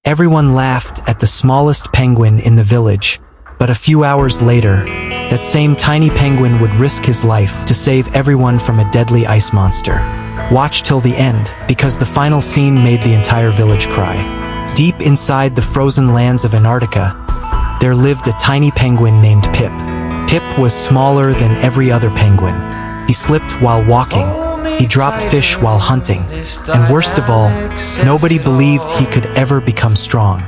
Everyone laughed at the smallest penguin in the village, but a few hours later, that same tiny penguin would risk his life to save everyone from a deadly ice monster. Watch till the end, because the final scene made the entire village cry. Deep inside the frozen lands of Antarctica, there lived a tiny penguin named Pip. Pip was smaller than every other penguin. He slipped while walking, he dropped fish while hunting, and worst of all, nobody believed he could ever become strong.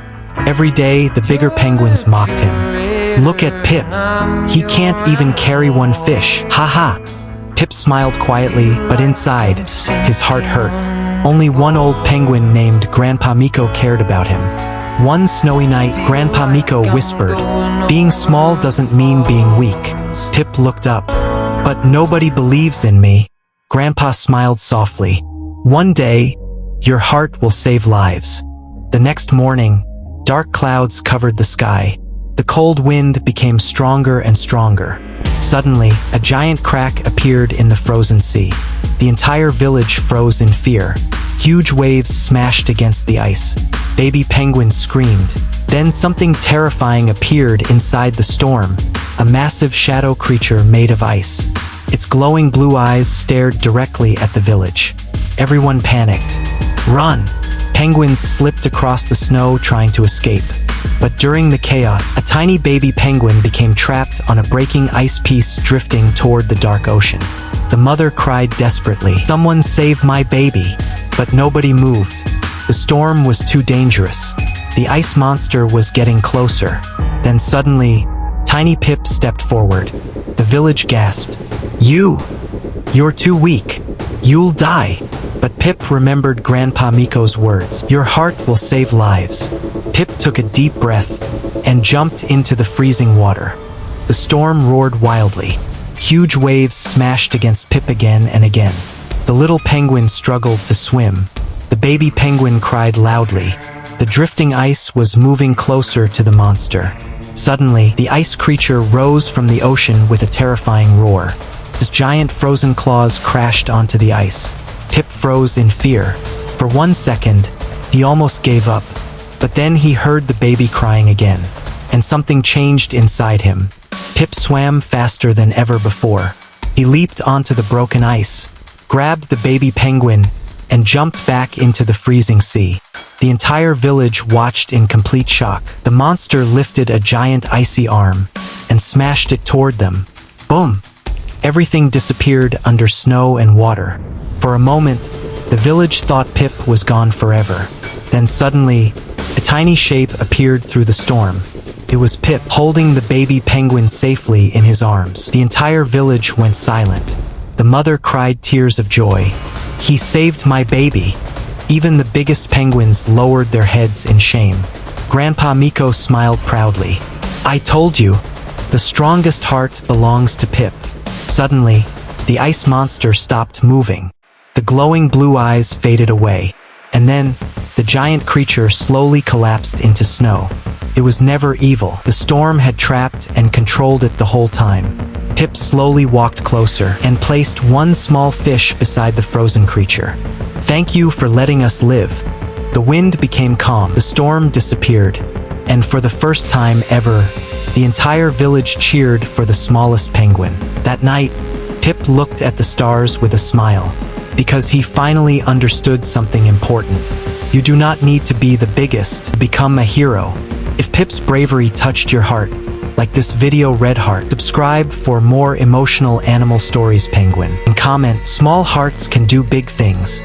Every day, the bigger penguins mocked him. Look at Pip. He can't even carry one fish. Ha ha. Pip smiled quietly, but inside, his heart hurt. Only one old penguin named Grandpa Miko cared about him. One snowy night, Grandpa Miko whispered, "Being small doesn't mean being weak." Pip looked up. "But nobody believes in me." Grandpa smiled softly. "One day, your heart will save lives." The next morning, dark clouds covered the sky. The cold wind became stronger and stronger. Suddenly, a giant crack appeared in the frozen sea. The entire village froze in fear. Huge waves smashed against the ice. Baby penguins screamed. Then something terrifying appeared inside the storm, a massive shadow creature made of ice. Its glowing blue eyes stared directly at the village. Everyone panicked. "Run!" Penguins slipped across the snow trying to escape. But during the chaos, a tiny baby penguin became trapped on a breaking ice piece drifting toward the dark ocean. The mother cried desperately, "Someone save my baby!" But nobody moved. The storm was too dangerous. The ice monster was getting closer. Then suddenly, tiny Pip stepped forward. The village gasped. You're too weak. You'll die." But Pip remembered Grandpa Miko's words. "Your heart will save lives." Pip took a deep breath and jumped into the freezing water. The storm roared wildly. Huge waves smashed against Pip again and again. The little penguin struggled to swim. The baby penguin cried loudly. The drifting ice was moving closer to the monster. Suddenly, the ice creature rose from the ocean with a terrifying roar. His giant frozen claws crashed onto the ice. Pip froze in fear. For 1 second, he almost gave up. But then he heard the baby crying again, and something changed inside him. Pip swam faster than ever before. He leaped onto the broken ice, grabbed the baby penguin, and jumped back into the freezing sea. The entire village watched in complete shock. The monster lifted a giant icy arm and smashed it toward them. Boom! Everything disappeared under snow and water. For a moment, the village thought Pip was gone forever. Then suddenly, a tiny shape appeared through the storm. It was Pip, holding the baby penguin safely in his arms. The entire village went silent. The mother cried tears of joy. "He saved my baby." Even the biggest penguins lowered their heads in shame. Grandpa Miko smiled proudly. "I told you, the strongest heart belongs to Pip." Suddenly, the ice monster stopped moving. The glowing blue eyes faded away, and then the giant creature slowly collapsed into snow. It was never evil. The storm had trapped and controlled it the whole time. Pip slowly walked closer and placed one small fish beside the frozen creature. "Thank you for letting us live." The wind became calm, the storm disappeared, and for the first time ever, the entire village cheered for the smallest penguin. That night, Pip looked at the stars with a smile, because he finally understood something important. You do not need to be the biggest to become a hero. If Pip's bravery touched your heart, like this video red heart, subscribe for more emotional animal stories, penguin, and comment, "Small hearts can do big things."